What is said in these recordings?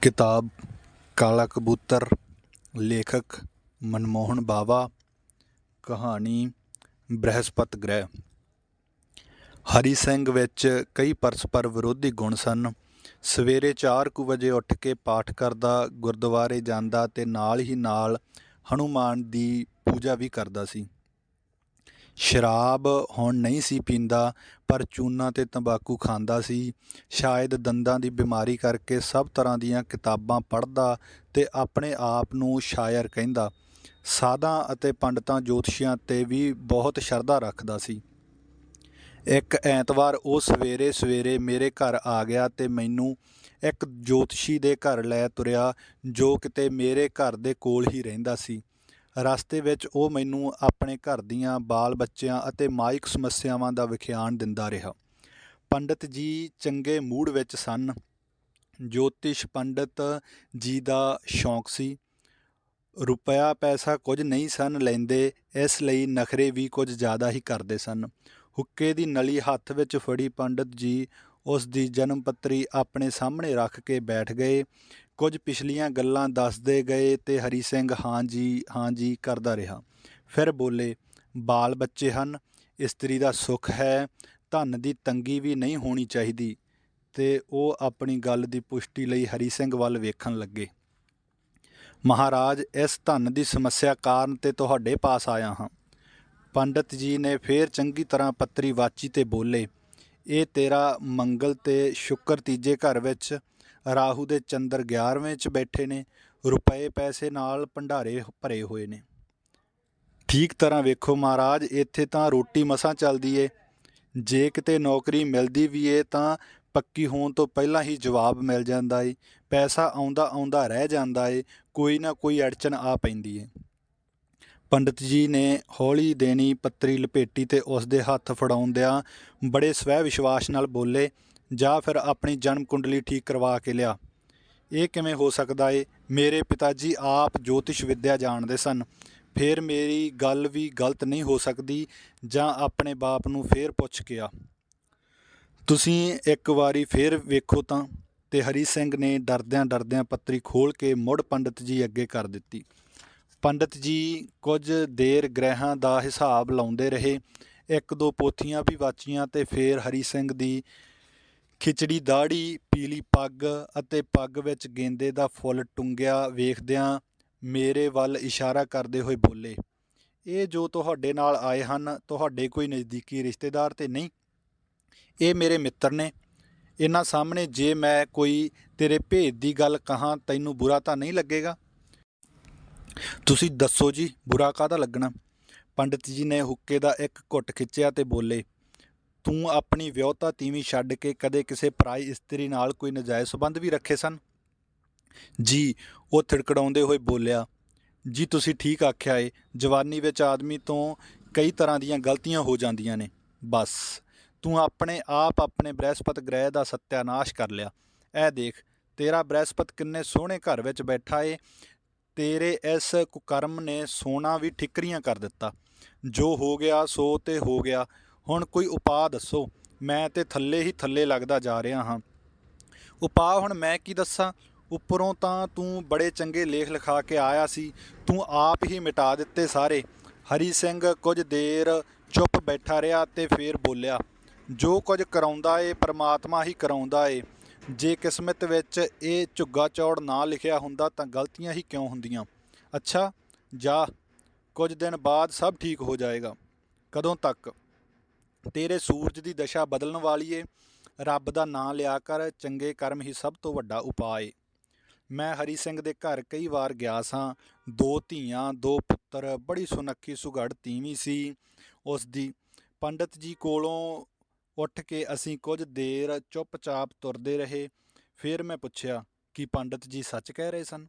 किताब काला कबूतर, लेखक मनमोहन बावा। कहानी बृहस्पत ग्रह। हरी ਸਿੰਘ ਵਿੱਚ ਕਈ ਪਰਸਪਰ ਵਿਰੋਧੀ ਗੁਣ ਸਨ। ਸਵੇਰੇ 4 ਕੁ ਵਜੇ ਉੱਠ ਕੇ ਪਾਠ ਕਰਦਾ, ਗੁਰਦੁਆਰੇ ਜਾਂਦਾ ਤੇ ਨਾਲ ਹੀ ਨਾਲ ਹਨੂਮਾਨ ਦੀ ਪੂਜਾ ਵੀ ਕਰਦਾ ਸੀ। ਸ਼ਰਾਬ ਹੁਣ ਨਹੀਂ ਸੀ ਪੀਂਦਾ, ਪਰ ਚੂਨਾ ਤੇ ਤੰਬਾਕੂ ਖਾਂਦਾ ਸੀ। ਸ਼ਾਇਦ ਦੰਦਾਂ ਦੀ ਬਿਮਾਰੀ ਕਰਕੇ ਸਭ ਤਰ੍ਹਾਂ ਦੀਆਂ ਕਿਤਾਬਾਂ ਪੜ੍ਹਦਾ ਤੇ ਆਪਣੇ ਆਪ ਨੂੰ ਸ਼ਾਇਰ ਕਹਿੰਦਾ। ਸਾਧਾਂ ਅਤੇ ਪੰਡਤਾਂ ਜੋਤਸ਼ੀਆਂ 'ਤੇ ਵੀ ਬਹੁਤ ਸ਼ਰਧਾ ਰੱਖਦਾ ਸੀ। ਇੱਕ ਐਤਵਾਰ ਉਹ ਸਵੇਰੇ ਸਵੇਰੇ ਮੇਰੇ ਘਰ ਆ ਗਿਆ ਤੇ ਮੈਨੂੰ ਇੱਕ ਜੋਤਸ਼ੀ ਦੇ ਘਰ ਲੈ ਤੁਰਿਆ, ਜੋ ਕਿਤੇ ਮੇਰੇ ਘਰ ਦੇ ਕੋਲ ਹੀ ਰਹਿੰਦਾ ਸੀ। ਰਸਤੇ ਵਿੱਚ ਉਹ ਮੈਨੂੰ ਆਪਣੇ ਘਰ ਦੀਆਂ ਬਾਲ ਬੱਚਿਆਂ ਅਤੇ ਮਾਇਕ ਸਮੱਸਿਆਵਾਂ ਦਾ ਵਿਖਿਆਨ ਦਿੰਦਾ ਰਿਹਾ। ਪੰਡਤ ਜੀ ਚੰਗੇ ਮੂਡ ਵਿੱਚ ਸਨ। ਜੋਤਿਸ਼ ਪੰਡਤ ਜੀ ਦਾ ਸ਼ੌਂਕ ਸੀ। ਰੁਪਇਆ ਪੈਸਾ ਕੁਝ ਨਹੀਂ ਸਨ ਲੈਂਦੇ, ਇਸ ਲਈ ਨਖਰੇ ਵੀ ਕੁਝ ਜ਼ਿਆਦਾ ਹੀ ਕਰਦੇ ਸਨ। ਹੁੱਕੇ ਦੀ ਨਲੀ ਹੱਥ ਵਿੱਚ ਫੜੀ ਪੰਡਤ ਜੀ ਉਸ ਦੀ ਜਨਮ ਪੱਤਰੀ ਆਪਣੇ ਸਾਹਮਣੇ ਰੱਖ ਕੇ ਬੈਠ ਗਏ। ਕੁਝ ਪਿਛਲੀਆਂ ਗੱਲਾਂ ਦੱਸਦੇ ਗਏ ਤੇ ਹਰੀ ਸਿੰਘ ਹਾਂ ਜੀ ਕਰਦਾ ਰਿਹਾ। ਫਿਰ ਬੋਲੇ, ਬਾਲ ਬੱਚੇ ਹਨ, ਇਸਤਰੀ ਦਾ ਸੁੱਖ ਹੈ, ਧਨ ਦੀ ਤੰਗੀ ਵੀ ਨਹੀਂ ਹੋਣੀ ਚਾਹੀਦੀ। ਤੇ ਉਹ ਆਪਣੀ ਗੱਲ ਦੀ ਪੁਸ਼ਟੀ ਲਈ ਹਰੀ ਸਿੰਘ ਵੱਲ ਵੇਖਣ ਲੱਗੇ। ਮਹਾਰਾਜ, ਇਸ ਧਨ ਦੀ ਸਮੱਸਿਆ ਕਾਰਨ ਤੇ ਤੁਹਾਡੇ ਪਾਸ ਆਇਆ ਹਾਂ। ਪੰਡਤ ਜੀ ਨੇ ਫੇਰ ਚੰਗੀ ਤਰ੍ਹਾਂ ਪੱਤਰੀ ਵਾਚੀ ਤੇ ਬੋਲੇ, ਇਹ ਤੇਰਾ ਮੰਗਲ ਤੇ ਸ਼ੁੱਕਰ ਤੀਜੇ ਘਰ ਵਿੱਚ, ਰਾਹੂ ਦੇ ਚੰਦਰ 11ਵੇਂ 'ਚ ਬੈਠੇ ਨੇ, ਰੁਪਏ ਪੈਸੇ ਨਾਲ ਭੰਡਾਰੇ ਭਰੇ ਹੋਏ ਨੇ। ਠੀਕ ਤਰ੍ਹਾਂ ਵੇਖੋ ਮਹਾਰਾਜ, ਇੱਥੇ ਤਾਂ ਰੋਟੀ ਮਸਾਂ ਚੱਲਦੀ ਏ। ਜੇ ਕਿਤੇ ਨੌਕਰੀ ਮਿਲਦੀ ਵੀ ਏ ਤਾਂ ਪੱਕੀ ਹੋਣ ਤੋਂ ਪਹਿਲਾਂ ਹੀ ਜਵਾਬ ਮਿਲ ਜਾਂਦਾ ਏ। ਪੈਸਾ ਆਉਂਦਾ ਆਉਂਦਾ ਰਹਿ ਜਾਂਦਾ ਏ, ਕੋਈ ਨਾ ਕੋਈ ਅੜਚਨ ਆ ਪੈਂਦੀ ਏ। ਪੰਡਤ ਜੀ ਨੇ ਹੌਲੀ ਦੇਣੀ ਪੱਤਰੀ ਲਪੇਟੀ ਤੇ ਉਸ ਦੇ ਹੱਥ ਫੜਾਉਂਦਿਆਂ ਬੜੇ ਸਵੈ ਵਿਸ਼ਵਾਸ ਨਾਲ ਬੋਲੇ, ਜਾਂ ਫਿਰ ਆਪਣੀ ਜਨਮ ਕੁੰਡਲੀ ਠੀਕ ਕਰਵਾ ਕੇ ਲਿਆ। ਇਹ ਕਿਵੇਂ ਹੋ ਸਕਦਾ ਏ? ਮੇਰੇ ਪਿਤਾ ਜੀ ਆਪ ਜੋਤਿਸ਼ ਵਿੱਦਿਆ ਜਾਣਦੇ ਸਨ। ਫਿਰ ਮੇਰੀ ਗੱਲ ਵੀ ਗਲਤ ਨਹੀਂ ਹੋ ਸਕਦੀ। ਜਾਂ ਆਪਣੇ ਬਾਪ ਨੂੰ ਫੇਰ ਪੁੱਛ ਕੇ ਆ। ਤੁਸੀਂ ਇੱਕ ਵਾਰੀ ਫੇਰ ਵੇਖੋ ਤਾਂ। ਤੇ ਹਰੀ ਸਿੰਘ ਨੇ ਡਰਦਿਆਂ ਡਰਦਿਆਂ ਪੱਤਰੀ ਖੋਲ੍ਹ ਕੇ ਮੁੜ ਪੰਡਤ ਜੀ ਅੱਗੇ ਕਰ ਦਿੱਤੀ। ਪੰਡਤ ਜੀ ਕੁਝ ਦੇਰ ਗ੍ਰਹਿਾਂ ਦਾ ਹਿਸਾਬ ਲਾਉਂਦੇ ਰਹੇ। ਇੱਕ ਦੋ ਪੋਥੀਆਂ ਵੀ ਵਾਚੀਆਂ ਤੇ ਫੇਰ ਹਰੀ ਸਿੰਘ ਦੀ ਖਿਚੜੀ ਦਾੜ੍ਹੀ, ਪੀਲੀ ਪੱਗ ਅਤੇ ਪੱਗ ਵਿੱਚ ਗੇਂਦੇ ਦਾ ਫੁੱਲ ਟੁੰਗਿਆ ਵੇਖਦਿਆਂ ਮੇਰੇ ਵੱਲ ਇਸ਼ਾਰਾ ਕਰਦੇ ਹੋਏ ਬੋਲੇ, ਇਹ ਜੋ ਤੁਹਾਡੇ ਨਾਲ ਆਏ ਹਨ, ਤੁਹਾਡੇ ਕੋਈ ਨਜ਼ਦੀਕੀ ਰਿਸ਼ਤੇਦਾਰ ਤੇ ਨਹੀਂ? ਇਹ ਮੇਰੇ ਮਿੱਤਰ ਨੇ। ਇਹਨਾਂ ਸਾਹਮਣੇ ਜੇ ਮੈਂ ਕੋਈ ਤੇਰੇ ਭੇਦ ਦੀ ਗੱਲ ਕਹਾਂ, ਤੈਨੂੰ ਬੁਰਾ ਤਾਂ ਨਹੀਂ ਲੱਗੇਗਾ? ਤੁਸੀਂ ਦੱਸੋ ਜੀ, ਬੁਰਾ ਕਾਹਦਾ ਲੱਗਣਾ? ਪੰਡਤ ਜੀ ਨੇ ਹੁੱਕੇ ਦਾ ਇੱਕ ਘੁੱਟ ਖਿੱਚਿਆ ਤੇ ਬੋਲੇ, ਤੂੰ ਆਪਣੀ ਵਿਆਹੁਤਾ ਤੀਵੀਂ ਛੱਡ ਕੇ ਕਦੇ ਕਿਸੇ ਪਰਾਈ ਇਸਤਰੀ ਨਾਲ ਕੋਈ ਨਜਾਇਜ਼ ਸੰਬੰਧ ਵੀ ਰੱਖੇ ਸਨ? ਜੀ, ਉਹ ਥਿੜਕੜਾਉਂਦੇ ਹੋਏ ਬੋਲਿਆ, ਜੀ ਤੁਸੀਂ ਠੀਕ ਆਖਿਆ ਏ। ਜਵਾਨੀ ਵਿੱਚ ਆਦਮੀ ਤੋਂ ਕਈ ਤਰ੍ਹਾਂ ਦੀਆਂ ਗਲਤੀਆਂ ਹੋ ਜਾਂਦੀਆਂ ਨੇ। ਬਸ ਤੂੰ ਆਪਣੇ ਆਪ ਆਪਣੇ ਬ੍ਰਹਿਸਪਤ ਗ੍ਰਹਿ ਦਾ ਸੱਤਿਆਨਾਸ਼ ਕਰ ਲਿਆ। ਇਹ ਦੇਖ, ਤੇਰਾ ਬ੍ਰਹਿਸਪਤ ਕਿੰਨੇ ਸੋਹਣੇ ਘਰ ਵਿੱਚ ਬੈਠਾ ਏ। ਤੇਰੇ ਇਸ ਕੁਕਰਮ ਨੇ ਸੋਨਾ ਵੀ ਠਿਕਰੀਆਂ ਕਰ ਦਿੱਤਾ। ਜੋ ਹੋ ਗਿਆ ਸੋ ਤੇ ਹੋ ਗਿਆ। ਹੁਣ ਕੋਈ ਉਪਾਅ ਦੱਸੋ। ਮੈਂ ਤੇ ਥੱਲੇ ਹੀ ਥੱਲੇ ਲੱਗਦਾ ਜਾ ਰਿਹਾ ਹਾਂ। ਉਪਾਅ ਹੁਣ ਮੈਂ ਕੀ ਦੱਸਾਂ? ਉੱਪਰੋਂ ਤਾਂ ਤੂੰ ਬੜੇ ਚੰਗੇ ਲੇਖ ਲਿਖਾ ਕੇ ਆਇਆ ਸੀ, ਤੂੰ ਆਪ ਹੀ ਮਿਟਾ ਦਿੱਤੇ ਸਾਰੇ। ਹਰੀ ਸਿੰਘ ਕੁਝ ਦੇਰ ਚੁੱਪ ਬੈਠਾ ਰਿਹਾ ਤੇ ਫੇਰ ਬੋਲਿਆ, ਜੋ ਕੁਝ ਕਰਾਉਂਦਾ ਏ ਪਰਮਾਤਮਾ ਹੀ ਕਰਾਉਂਦਾ ਏ। ਜੇ ਕਿਸਮਤ ਵਿੱਚ ਇਹ ਝੁੱਗਾ ਚੌੜ ਨਾ ਲਿਖਿਆ ਹੁੰਦਾ ਤਾਂ ਗਲਤੀਆਂ ਹੀ ਕਿਉਂ ਹੁੰਦੀਆਂ? ਅੱਛਾ ਜਾ, ਕੁਝ ਦਿਨ ਬਾਅਦ ਸਭ ਠੀਕ ਹੋ ਜਾਏਗਾ। ਕਦੋਂ ਤੱਕ? ਤੇਰੇ ਸੂਰਜ ਦੀ ਦਸ਼ਾ ਬਦਲਣ ਵਾਲੀ ਏ। ਰੱਬ ਦਾ ਨਾਂ ਲਿਆ ਕਰ, ਚੰਗੇ ਕਰਮ ਹੀ ਸਭ ਤੋਂ ਵੱਡਾ ਉਪਾਅ ਏ। ਮੈਂ ਹਰੀ ਸਿੰਘ ਦੇ ਘਰ ਕਈ ਵਾਰ ਗਿਆ ਸਾਂ। 2 ਧੀਆਂ 2 ਪੁੱਤਰ, ਬੜੀ ਸੁਨੱਖੀ ਸੁਘੜ ਤੀਵੀਂ ਸੀ ਉਸ ਦੀ। ਪੰਡਤ ਜੀ ਕੋਲੋਂ ਉੱਠ ਕੇ ਅਸੀਂ ਕੁਝ ਦੇਰ ਚੁੱਪਚਾਪ ਤੁਰਦੇ ਰਹੇ। ਫਿਰ ਮੈਂ ਪੁੱਛਿਆ, ਕੀ ਪੰਡਤ ਜੀ ਸੱਚ ਕਹਿ ਰਹੇ ਸਨ?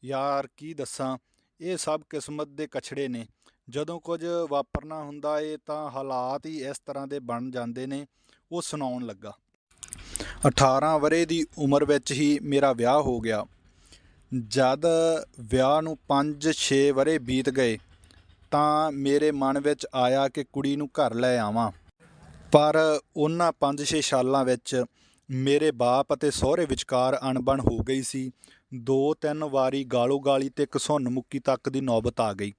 ਯਾਰ ਕੀ ਦੱਸਾਂ, ਇਹ ਸਭ ਕਿਸਮਤ ਦੇ ਕਛੜੇ ਨੇ। ਜਦੋਂ ਕੁਝ ਵਾਪਰਨਾ ਹੁੰਦਾ ਏ ਤਾਂ ਹਾਲਾਤ ਹੀ ਇਸ ਤਰ੍ਹਾਂ ਦੇ ਬਣ ਜਾਂਦੇ ਨੇ। ਉਹ ਸੁਣਾਉਣ ਲੱਗਾ, 18 ਵਰ੍ਹੇ ਦੀ ਉਮਰ ਵਿੱਚ ਹੀ ਮੇਰਾ ਵਿਆਹ ਹੋ ਗਿਆ। ਜਦ ਵਿਆਹ ਨੂੰ 5-6 ਵਰ੍ਹੇ ਬੀਤ ਗਏ ਤਾਂ ਮੇਰੇ ਮਨ ਵਿੱਚ ਆਇਆ ਕਿ ਕੁੜੀ ਨੂੰ ਘਰ ਲੈ ਆਵਾਂ। ਪਰ ਉਹਨਾਂ 5-6 ਸਾਲਾਂ ਵਿੱਚ ਮੇਰੇ ਬਾਪ ਅਤੇ ਸਹੁਰੇ ਵਿਚਕਾਰ ਅਣਬਣ ਹੋ ਗਈ ਸੀ। 2-3 ਵਾਰੀ ਗਾਲੋ ਗਾਲੀ ਤੇ ਘਸੁੰਨ ਮੁੱਕੀ ਤੱਕ ਦੀ ਨੌਬਤ ਆ ਗਈ।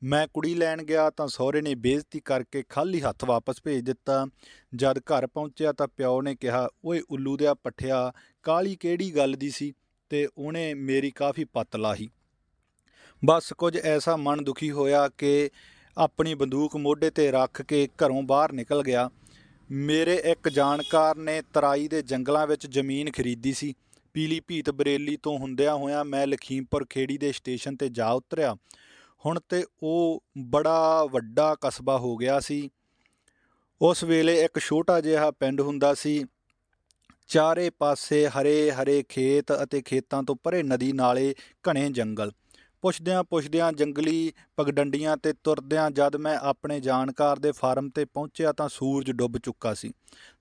ਮੈਂ ਕੁੜੀ ਲੈਣ ਗਿਆ ਤਾਂ ਸਹੁਰੇ ਨੇ ਬੇਇੱਜ਼ਤੀ ਕਰਕੇ ਖਾਲੀ ਹੱਥ ਵਾਪਸ ਭੇਜ ਦਿੱਤਾ। ਜਦ ਘਰ ਪਹੁੰਚਿਆ ਤਾਂ ਪਿਓ ਨੇ ਕਿਹਾ, ਓਏ ਉੱਲੂ ਦਿਆ ਪੱਠਿਆ, ਕਾਹਲੀ ਕਿਹੜੀ ਗੱਲ ਦੀ ਸੀ, ਤੇ ਉਹਨੇ ਮੇਰੀ ਕਾਫੀ ਪੱਤ ਲਾਹੀ। ਬਸ ਕੁਝ ਐਸਾ ਮਨ ਦੁਖੀ ਹੋਇਆ ਕਿ ਆਪਣੀ ਬੰਦੂਕ ਮੋਢੇ 'ਤੇ ਰੱਖ ਕੇ ਘਰੋਂ ਬਾਹਰ ਨਿਕਲ ਗਿਆ। ਮੇਰੇ ਇੱਕ ਜਾਣਕਾਰ ਨੇ ਤਰਾਈ ਦੇ ਜੰਗਲਾਂ ਵਿੱਚ ਜ਼ਮੀਨ ਖਰੀਦੀ ਸੀ। ਪੀਲੀਭੀਤ ਬਰੇਲੀ ਤੋਂ ਹੁੰਦਿਆਂ ਹੋਇਆਂ ਮੈਂ ਲਖੀਮਪੁਰ ਖੇੜੀ ਦੇ ਸਟੇਸ਼ਨ 'ਤੇ ਜਾ ਉਤਰਿਆ। ਹੁਣ ਤੇ ਉਹ ਬੜਾ ਵੱਡਾ ਕਸਬਾ ਹੋ ਗਿਆ ਸੀ। ਉਸ ਵੇਲੇ ਇੱਕ ਛੋਟਾ ਜਿਹਾ ਪਿੰਡ ਹੁੰਦਾ ਸੀ। ਚਾਰੇ ਪਾਸੇ ਹਰੇ ਹਰੇ ਖੇਤ ਅਤੇ ਖੇਤਾਂ ਤੋਂ ਪਰੇ ਨਦੀ ਨਾਲੇ ਘਣੇ ਜੰਗਲ। ਪੁੱਛਦਿਆਂ ਜੰਗਲੀ ਪਗਡੰਡੀਆਂ 'ਤੇ ਤੁਰਦਿਆਂ ਜਦ ਮੈਂ ਆਪਣੇ ਜਾਣਕਾਰ ਦੇ ਫਾਰਮ 'ਤੇ ਪਹੁੰਚਿਆ ਤਾਂ ਸੂਰਜ ਡੁੱਬ ਚੁੱਕਾ ਸੀ।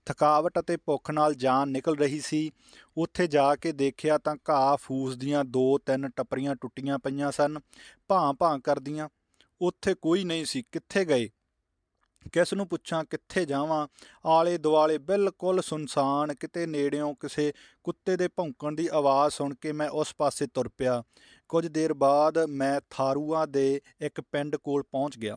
ਥਕਾਵਟ ਅਤੇ ਭੁੱਖ ਨਾਲ ਜਾਨ ਨਿਕਲ ਰਹੀ ਸੀ। ਉੱਥੇ ਜਾ ਕੇ ਦੇਖਿਆ ਤਾਂ ਘਾਹ ਫੂਸ ਦੀਆਂ 2-3 ਟੱਪਰੀਆਂ ਟੁੱਟੀਆਂ ਪਈਆਂ ਸਨ, ਭਾਂ ਕਰਦੀਆਂ। ਉੱਥੇ ਕੋਈ ਨਹੀਂ ਸੀ। ਕਿੱਥੇ ਗਏ? ਕਿਸ ਨੂੰ ਪੁੱਛਾਂ, ਕਿੱਥੇ ਜਾਵਾਂ? ਆਲੇ ਦੁਆਲੇ ਬਿਲਕੁਲ ਸੁੰਨਸਾਨ। ਕਿਤੇ ਨੇੜਿਓਂ ਕਿਸੇ ਕੁੱਤੇ ਦੇ ਭੌਂਕਣ ਦੀ ਆਵਾਜ਼ ਸੁਣ ਕੇ ਮੈਂ ਉਸ ਪਾਸੇ ਤੁਰ ਪਿਆ। ਕੁਝ ਦੇਰ ਬਾਅਦ ਮੈਂ ਥਾਰੂਆਂ ਦੇ ਇੱਕ ਪਿੰਡ ਕੋਲ ਪਹੁੰਚ ਗਿਆ,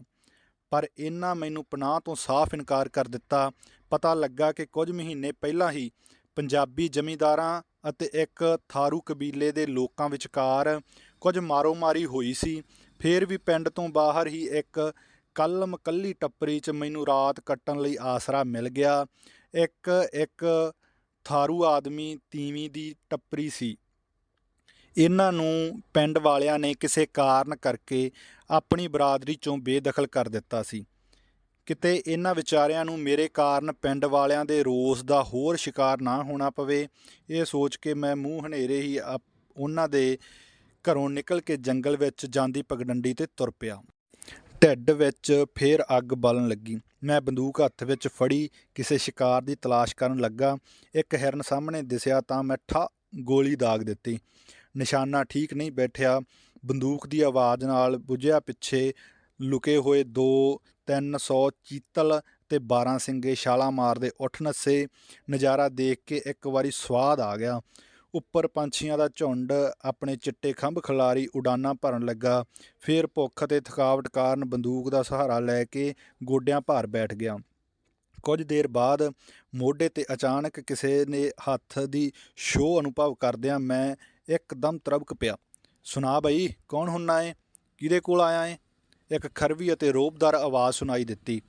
ਪਰ ਇਹਨਾਂ ਮੈਨੂੰ ਪਨਾਹ ਤੋਂ ਸਾਫ਼ ਇਨਕਾਰ ਕਰ ਦਿੱਤਾ। ਪਤਾ ਲੱਗਾ ਕਿ ਕੁਝ ਮਹੀਨੇ ਪਹਿਲਾਂ ਹੀ ਪੰਜਾਬੀ ਜ਼ਮੀਂਦਾਰਾਂ ਅਤੇ ਇੱਕ ਥਾਰੂ ਕਬੀਲੇ ਦੇ ਲੋਕਾਂ ਵਿਚਕਾਰ ਕੁਝ ਮਾਰੋ-ਮਾਰੀ ਹੋਈ ਸੀ। ਫਿਰ ਵੀ ਪਿੰਡ ਤੋਂ ਬਾਹਰ ਹੀ ਇੱਕ ਕੱਲੀ ਟੱਪਰੀ 'ਚ ਮੈਨੂੰ ਰਾਤ ਕੱਟਣ ਲਈ ਆਸਰਾ ਮਿਲ ਗਿਆ। ਇੱਕ ਥਾਰੂ ਆਦਮੀ ਤੀਵੀਂ ਦੀ ਟੱਪਰੀ ਸੀ। ਇਹਨਾਂ ਨੂੰ ਪਿੰਡ ਵਾਲਿਆਂ ਨੇ ਕਿਸੇ ਕਾਰਨ ਕਰਕੇ ਆਪਣੀ ਬਰਾਦਰੀ 'ਚੋਂ ਬੇਦਖਲ ਕਰ ਦਿੱਤਾ ਸੀ। ਕਿਤੇ ਇਹਨਾਂ ਵਿਚਾਰਿਆਂ ਨੂੰ ਮੇਰੇ ਕਾਰਨ ਪਿੰਡ ਵਾਲਿਆਂ ਦੇ ਰੋਸ ਦਾ ਹੋਰ ਸ਼ਿਕਾਰ ਨਾ ਹੋਣਾ ਪਵੇ, ਇਹ ਸੋਚ ਕੇ ਮੈਂ ਮੂੰਹ ਹਨੇਰੇ ਹੀ ਉਹਨਾਂ ਦੇ ਘਰੋਂ ਨਿਕਲ ਕੇ ਜੰਗਲ ਵਿੱਚ ਜਾਂਦੀ ਪਗਡੰਡੀ 'ਤੇ ਤੁਰ ਪਿਆ। ਢਿੱਡ ਵਿੱਚ ਫੇਰ ਅੱਗ ਬਲਣ ਲੱਗੀ। ਮੈਂ ਬੰਦੂਕ ਹੱਥ ਵਿੱਚ ਫੜੀ ਕਿਸੇ ਸ਼ਿਕਾਰ ਦੀ ਤਲਾਸ਼ ਕਰਨ ਲੱਗਾ। ਇੱਕ ਹਿਰਨ ਸਾਹਮਣੇ ਦਿਸਿਆ ਤਾਂ ਮੈਂ ਗੋਲੀ ਦਾਗ ਦਿੱਤੀ। ਨਿਸ਼ਾਨਾ ਠੀਕ ਨਹੀਂ ਬੈਠਿਆ। ਬੰਦੂਕ ਦੀ ਆਵਾਜ਼ ਨਾਲ ਬੁਝਿਆ ਪਿੱਛੇ ਲੁਕੇ ਹੋਏ 200-300 ਚੀਤਲ ਤੇ 12 ਸਿੰਗੇ ਛਾਲਾਂ ਮਾਰਦੇ ਉੱਠ ਨੱਸੇ। ਨਜ਼ਾਰਾ ਦੇਖ ਕੇ ਇੱਕ ਵਾਰੀ ਸਵਾਦ ਆ ਗਿਆ। ਉੱਪਰ ਪੰਛੀਆਂ ਦਾ ਝੁੰਡ ਆਪਣੇ ਚਿੱਟੇ ਖੰਭ ਖਿਲਾਰੀ ਉਡਾਨਾਂ ਭਰਨ ਲੱਗਾ। ਫਿਰ ਭੁੱਖ ਅਤੇ ਥਕਾਵਟ ਕਾਰਨ ਬੰਦੂਕ ਦਾ ਸਹਾਰਾ ਲੈ ਕੇ ਗੋਡਿਆਂ ਭਾਰ ਬੈਠ ਗਿਆ। ਕੁਝ ਦੇਰ ਬਾਅਦ ਮੋਢੇ 'ਤੇ ਅਚਾਨਕ ਕਿਸੇ ਨੇ ਹੱਥ ਦੀ ਛੋਹ ਅਨੁਭਵ ਕਰਦਿਆਂ ਮੈਂ ਇੱਕਦਮ ਤਰਬਕ ਪਿਆ। ਸੁਣਾ ਬਈ, ਕੌਣ ਹੁੰਨਾ ਏ? ਕਿਹਦੇ ਕੋਲ ਆਇਆ ਏ? ਇੱਕ ਖਰਵੀ ਅਤੇ ਰੋਹਬਦਾਰ ਆਵਾਜ਼ ਸੁਣਾਈ ਦਿੱਤੀ।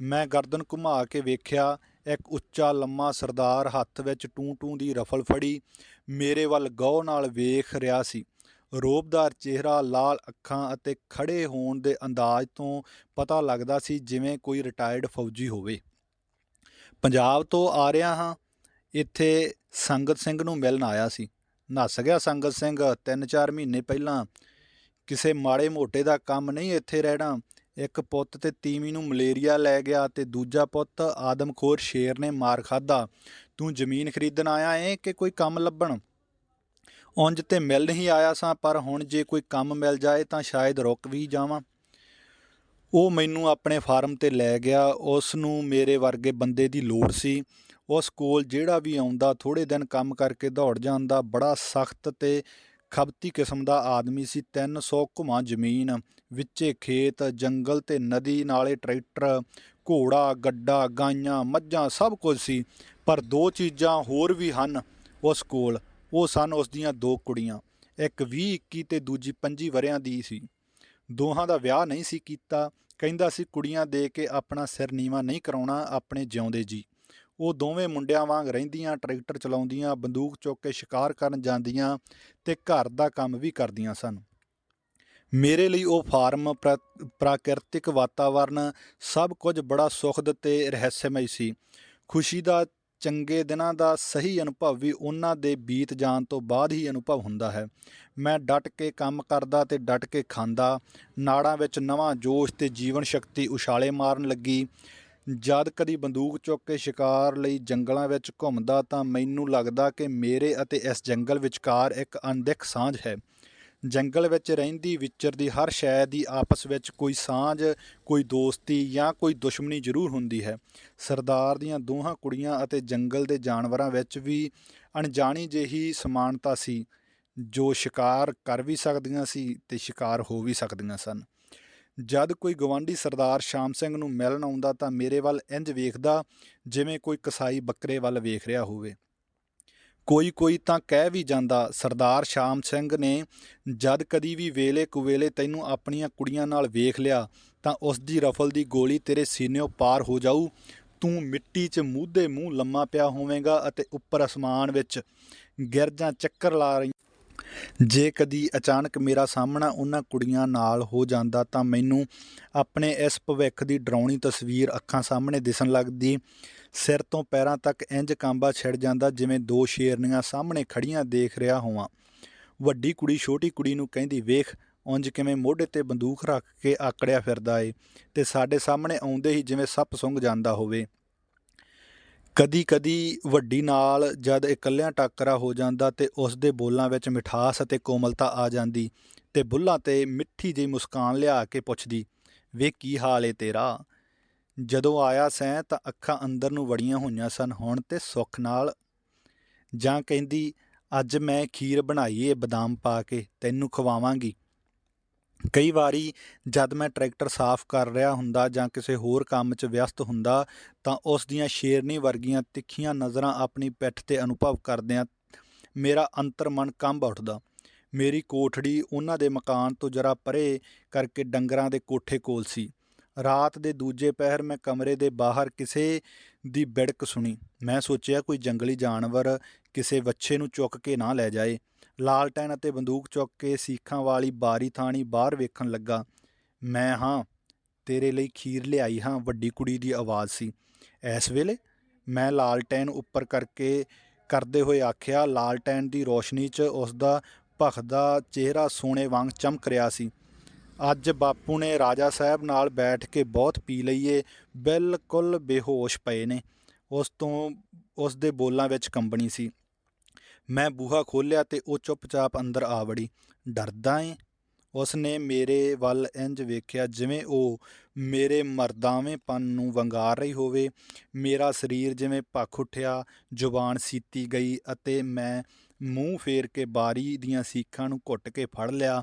ਮੈਂ ਗਰਦਨ ਘੁਮਾ ਕੇ ਵੇਖਿਆ। ਇੱਕ ਉੱਚਾ ਲੰਮਾ ਸਰਦਾਰ ਹੱਥ ਵਿੱਚ ਟੂੰ ਦੀ ਰਫਲ ਫੜੀ ਮੇਰੇ ਵੱਲ ਗੌਰ ਨਾਲ ਵੇਖ ਰਿਹਾ ਸੀ। ਰੋਹਬਦਾਰ ਚਿਹਰਾ, ਲਾਲ ਅੱਖਾਂ ਅਤੇ ਖੜ੍ਹੇ ਹੋਣ ਦੇ ਅੰਦਾਜ਼ ਤੋਂ ਪਤਾ ਲੱਗਦਾ ਸੀ ਜਿਵੇਂ ਕੋਈ ਰਿਟਾਇਰਡ ਫੌਜੀ ਹੋਵੇ। ਪੰਜਾਬ ਤੋਂ ਆ ਰਿਹਾ ਹਾਂ। ਇੱਥੇ ਸੰਗਤ ਸਿੰਘ ਨੂੰ ਮਿਲਣ ਆਇਆ ਸੀ। ਨੱਸ ਗਿਆ ਸੰਗਤ ਸਿੰਘ 3-4 ਮਹੀਨੇ ਪਹਿਲਾਂ। ਕਿਸੇ ਮਾੜੇ ਮੋਟੇ ਦਾ ਕੰਮ ਨਹੀਂ ਇੱਥੇ ਰਹਿਣਾ। ਇੱਕ ਪੁੱਤ ਤੇ ਤੀਵੀਂ ਨੂੰ ਮਲੇਰੀਆ ਲੈ ਗਿਆ ਤੇ ਦੂਜਾ ਪੁੱਤ ਆਦਮਖੋਰ ਸ਼ੇਰ ਨੇ ਮਾਰ ਖਾਧਾ। ਤੂੰ ਜ਼ਮੀਨ ਖਰੀਦਣ ਆਇਆ ਏ ਕਿ ਕੋਈ ਕੰਮ ਲੱਭਣ? ਉਂਝ ਤੇ ਮਿਲ ਨਹੀਂ ਆਇਆ ਸਾਂ, ਪਰ ਹੁਣ ਜੇ ਕੋਈ ਕੰਮ ਮਿਲ ਜਾਏ ਤਾਂ ਸ਼ਾਇਦ ਰੁਕ ਵੀ ਜਾਵਾਂ। ਉਹ ਮੈਨੂੰ ਆਪਣੇ ਫਾਰਮ 'ਤੇ ਲੈ ਗਿਆ। ਉਸ ਨੂੰ ਮੇਰੇ ਵਰਗੇ ਬੰਦੇ ਦੀ ਲੋੜ ਸੀ। ਉਸ ਕੋਲ ਜਿਹੜਾ ਵੀ ਆਉਂਦਾ ਥੋੜ੍ਹੇ ਦਿਨ ਕੰਮ ਕਰਕੇ ਦੌੜ ਜਾਂਦਾ। ਬੜਾ ਸਖਤ ਤੇ ਖਬਤੀ ਕਿਸਮ ਦਾ ਆਦਮੀ ਸੀ। 300 ਘੁਮਾਂ ਜ਼ਮੀਨ, ਵਿੱਚੇ ਖੇਤ, ਜੰਗਲ ਤੇ ਨਦੀ, ਨਾਲੇ ਟਰੈਕਟਰ, ਘੋੜਾ, ਗੱਡਾ, ਗਾਈਆਂ, ਮੱਝਾਂ, ਸਭ ਕੁਝ ਸੀ। ਪਰ 2 ਚੀਜ਼ਾਂ ਹੋਰ ਵੀ ਹਨ ਉਸ ਕੋਲ। ਉਹ ਸਨ ਉਸ ਦੀਆਂ 2 ਕੁੜੀਆਂ, ਇੱਕ 20-21 ਤੇ ਦੂਜੀ 25 ਵਰ੍ਹਿਆਂ ਦੀ ਸੀ। ਦੋਹਾਂ ਦਾ ਵਿਆਹ ਨਹੀਂ ਸੀ ਕੀਤਾ। ਕਹਿੰਦਾ ਸੀ ਕੁੜੀਆਂ ਦੇ ਕੇ ਆਪਣਾ ਸਿਰ ਨੀਵਾਂ ਨਹੀਂ ਕਰਾਉਣਾ ਆਪਣੇ ਜਿਉਂਦੇ ਜੀ। ਉਹ ਦੋਵੇਂ ਮੁੰਡਿਆਂ ਵਾਂਗ ਰਹਿੰਦੀਆਂ, ਟਰੈਕਟਰ ਚਲਾਉਂਦੀਆਂ, ਬੰਦੂਕ ਚੁੱਕ ਕੇ ਸ਼ਿਕਾਰ ਕਰਨ ਜਾਂਦੀਆਂ ਤੇ ਘਰ ਦਾ ਕੰਮ ਵੀ ਕਰਦੀਆਂ ਸਨ। ਮੇਰੇ ਲਈ ਉਹ ਫਾਰਮ, ਪ੍ਰਾਕਿਰਤਿਕ ਵਾਤਾਵਰਨ, ਸਭ ਕੁਝ ਬੜਾ ਸੁਖਦ ਤੇ ਰਹੱਸਮਈ ਸੀ। ਖੁਸ਼ੀ ਦਾ, ਚੰਗੇ ਦਿਨਾਂ ਦਾ ਸਹੀ ਅਨੁਭਵ ਵੀ ਉਹਨਾਂ ਦੇ ਬੀਤ ਜਾਣ ਤੋਂ ਬਾਅਦ ਹੀ ਅਨੁਭਵ ਹੁੰਦਾ ਹੈ। ਮੈਂ ਡਟ ਕੇ ਕੰਮ ਕਰਦਾ ਤੇ ਡਟ ਕੇ ਖਾਂਦਾ। ਨਾੜਾਂ ਵਿੱਚ ਨਵਾਂ ਜੋਸ਼ ਤੇ ਜੀਵਨ ਸ਼ਕਤੀ ਉਛਾਲੇ ਮਾਰਨ ਲੱਗੀ। ਜਦ ਕਦੀ ਬੰਦੂਕ ਚੁੱਕ ਕੇ ਸ਼ਿਕਾਰ ਲਈ ਜੰਗਲਾਂ ਵਿੱਚ ਘੁੰਮਦਾ ਤਾਂ ਮੈਨੂੰ ਲੱਗਦਾ ਕਿ ਮੇਰੇ ਅਤੇ ਇਸ ਜੰਗਲ ਵਿਚਕਾਰ ਇੱਕ ਅਣਦਿੱਖ ਸਾਂਝ ਹੈ, ਜੰਗਲ ਵਿੱਚ ਰਹਿੰਦੀ ਵਿਚਰਦੀ ਹਰ ਸ਼ੈ ਦੀ ਆਪਸ ਵਿੱਚ ਕੋਈ ਸਾਂਝ, ਕੋਈ ਦੋਸਤੀ ਜਾਂ ਕੋਈ ਦੁਸ਼ਮਣੀ ਜ਼ਰੂਰ ਹੁੰਦੀ ਹੈ। ਸਰਦਾਰ ਦੀਆਂ ਦੋਹਾਂ ਕੁੜੀਆਂ ਅਤੇ ਜੰਗਲ ਦੇ ਜਾਨਵਰਾਂ ਵਿੱਚ ਵੀ ਅਣਜਾਣੀ ਜਿਹੀ ਸਮਾਨਤਾ ਸੀ, ਜੋ ਸ਼ਿਕਾਰ ਕਰ ਵੀ ਸਕਦੀਆਂ ਸੀ ਤੇ ਸ਼ਿਕਾਰ ਹੋ ਵੀ ਸਕਦੀਆਂ ਸਨ। ਜਦ ਕੋਈ ਗਵਾਂਢੀ ਸਰਦਾਰ ਸ਼ਾਮ ਸਿੰਘ ਨੂੰ ਮਿਲਣ ਆਉਂਦਾ ਤਾਂ ਮੇਰੇ ਵੱਲ ਇੰਝ ਵੇਖਦਾ ਜਿਵੇਂ ਕੋਈ ਕਸਾਈ ਬੱਕਰੇ ਵੱਲ ਵੇਖ ਰਿਹਾ ਹੋਵੇ। ਕੋਈ ਤਾਂ ਕਹਿ ਵੀ ਜਾਂਦਾ, ਸਰਦਾਰ ਸ਼ਾਮ ਸਿੰਘ ਨੇ ਜਦ ਕਦੀ ਵੀ ਵੇਲੇ ਕੁਵੇਲੇ ਤੈਨੂੰ ਆਪਣੀਆਂ ਕੁੜੀਆਂ ਨਾਲ ਵੇਖ ਲਿਆ ਤਾਂ ਉਸ ਦੀ ਰਫਲ ਦੀ ਗੋਲੀ ਤੇਰੇ ਸੀਨਿਓਂ ਪਾਰ ਹੋ ਜਾਊ। ਤੂੰ ਮਿੱਟੀ 'ਚ ਮੂਧੇ ਮੂੰਹ ਲੰਮਾ ਪਿਆ ਹੋਵੇਂਗਾ ਅਤੇ ਉੱਪਰ ਅਸਮਾਨ ਵਿੱਚ ਗਿਰਜਾਂ ਚੱਕਰ ਲਾ ਰਹੀ। ਜੇ ਕਦੀ ਅਚਾਨਕ ਮੇਰਾ ਸਾਹਮਣਾ ਉਹਨਾਂ ਕੁੜੀਆਂ ਨਾਲ ਹੋ ਜਾਂਦਾ ਤਾਂ ਮੈਨੂੰ ਆਪਣੇ ਇਸ ਭਵਿੱਖ ਦੀ ਡਰਾਉਣੀ ਤਸਵੀਰ ਅੱਖਾਂ ਸਾਹਮਣੇ ਦਿਸਣ ਲੱਗਦੀ। ਸਿਰ ਤੋਂ ਪੈਰਾਂ ਤੱਕ ਇੰਝ ਕਾਂਬਾ ਛਿੜ ਜਾਂਦਾ ਜਿਵੇਂ ਦੋ ਸ਼ੇਰਨੀਆਂ ਸਾਹਮਣੇ ਖੜੀਆਂ ਦੇਖ ਰਿਹਾ ਹੋਵਾਂ। ਵੱਡੀ ਕੁੜੀ ਛੋਟੀ ਕੁੜੀ ਨੂੰ ਕਹਿੰਦੀ, ਵੇਖ ਉਂਝ ਕਿਵੇਂ ਮੋਢੇ 'ਤੇ ਬੰਦੂਕ ਰੱਖ ਕੇ ਆਕੜਿਆ ਫਿਰਦਾ ਏ, ਤੇ ਸਾਡੇ ਸਾਹਮਣੇ ਆਉਂਦੇ ਹੀ ਜਿਵੇਂ ਸੱਪ ਸੁੰਘ ਜਾਂਦਾ ਹੋਵੇ। ਕਦੀ ਕਦੀ ਵੱਡੀ ਨਾਲ ਜਦ ਇਕੱਲਿਆਂ ਟਾਕਰਾ ਹੋ ਜਾਂਦਾ ਤੇ ਉਸ ਦੇ ਬੋਲਾਂ ਵਿੱਚ ਮਿਠਾਸ ਅਤੇ ਕੋਮਲਤਾ ਆ ਜਾਂਦੀ ਤੇ ਬੁੱਲ੍ਹਾਂ 'ਤੇ ਮਿੱਠੀ ਜਿਹੀ ਮੁਸਕਾਨ ਲਿਆ ਕੇ ਪੁੱਛਦੀ, ਵੇ ਕੀ ਹਾਲ ਏ ਤੇਰਾ? ਜਦੋਂ ਆਇਆ ਸੈਂ ਤਾਂ ਅੱਖਾਂ ਅੰਦਰ ਨੂੰ ਵੜੀਆਂ ਹੋਈਆਂ ਸਨ, ਹੁਣ ਤੇ ਸੁੱਖ ਨਾਲ। ਜਾਂ ਕਹਿੰਦੀ, ਅੱਜ ਮੈਂ ਖੀਰ ਬਣਾਈ ਏ ਬਦਾਮ ਪਾ ਕੇ, ਤੈਨੂੰ ਖਵਾਵਾਂਗੀ। ਕਈ ਵਾਰੀ ਜਦ ਮੈਂ ਟਰੈਕਟਰ ਸਾਫ਼ ਕਰ ਰਿਹਾ ਹੁੰਦਾ ਜਾਂ ਕਿਸੇ ਹੋਰ ਕੰਮ 'ਚ ਵਿਅਸਤ ਹੁੰਦਾ ਤਾਂ ਉਸ ਦੀਆਂ ਸ਼ੇਰਨੀ ਵਰਗੀਆਂ ਤਿੱਖੀਆਂ ਨਜ਼ਰਾਂ ਆਪਣੀ ਪਿੱਠ 'ਤੇ ਅਨੁਭਵ ਕਰਦਿਆਂ ਮੇਰਾ ਅੰਤਰਮਨ ਕੰਬ ਉੱਠਦਾ। ਮੇਰੀ ਕੋਠੜੀ ਉਹਨਾਂ ਦੇ ਮਕਾਨ ਤੋਂ ਜ਼ਰਾ ਪਰੇ ਕਰਕੇ ਡੰਗਰਾਂ ਦੇ ਕੋਠੇ ਕੋਲ ਸੀ। ਰਾਤ ਦੇ ਦੂਜੇ ਪਹਿਰ ਮੈਂ ਕਮਰੇ ਦੇ ਬਾਹਰ ਕਿਸੇ ਦੀ ਬਿੜਕ ਸੁਣੀ। ਮੈਂ ਸੋਚਿਆ ਕੋਈ ਜੰਗਲੀ ਜਾਨਵਰ ਕਿਸੇ ਵੱਛੇ ਨੂੰ ਚੁੱਕ ਕੇ ਨਾ ਲੈ ਜਾਏ। ਲਾਲਟੈਨ ਅਤੇ ਬੰਦੂਕ ਚੁੱਕ ਕੇ ਸੀਖਾਂ ਵਾਲੀ ਬਾਰੀ ਥਾਣੀ ਬਾਹਰ ਵੇਖਣ ਲੱਗਾ। ਮੈਂ ਹਾਂ, ਤੇਰੇ ਲਈ ਖੀਰ ਲਿਆਈ ਹਾਂ, ਵੱਡੀ ਕੁੜੀ ਦੀ ਆਵਾਜ਼ ਸੀ। ਇਸ ਵੇਲੇ? ਮੈਂ ਲਾਲਟੈਨ ਉੱਪਰ ਕਰਦੇ ਹੋਏ ਆਖਿਆ। ਲਾਲਟੈਨ ਦੀ ਰੋਸ਼ਨੀ 'ਚ ਉਸਦਾ ਭਖਦਾ ਚਿਹਰਾ ਸੋਨੇ ਵਾਂਗ ਚਮਕ ਰਿਹਾ ਸੀ। ਅੱਜ ਬਾਪੂ ਨੇ ਰਾਜਾ ਸਾਹਿਬ ਨਾਲ ਬੈਠ ਕੇ ਬਹੁਤ ਪੀ ਲਈਏ, ਬਿਲਕੁਲ ਬੇਹੋਸ਼ ਪਏ ਨੇ। ਉਸ ਦੇ ਬੋਲਾਂ ਵਿੱਚ ਕੰਬਣੀ ਸੀ। ਮੈਂ ਬੂਹਾ ਖੋਲ੍ਹਿਆ ਤੇ ਉਹ ਚੁੱਪਚਾਪ ਅੰਦਰ ਆ ਵੜੀ। ਡਰਦਾ ਏਂ? ਉਸ ਨੇ ਮੇਰੇ ਵੱਲ ਇੰਝ ਵੇਖਿਆ ਜਿਵੇਂ ਉਹ ਮੇਰੇ ਮਰਦਾਵੇਂਪਨ ਨੂੰ ਵੰਗਾਰ ਰਹੀ ਹੋਵੇ। ਮੇਰਾ ਸਰੀਰ ਜਿਵੇਂ ਭਖ ਉੱਠਿਆ, ਜ਼ੁਬਾਨ ਸੀਤੀ ਗਈ ਅਤੇ ਮੈਂ ਮੂੰਹ ਫੇਰ ਕੇ ਬਾਰੀ ਦੀਆਂ ਸੀਖਾਂ ਨੂੰ ਘੁੱਟ ਕੇ ਫੜ ਲਿਆ।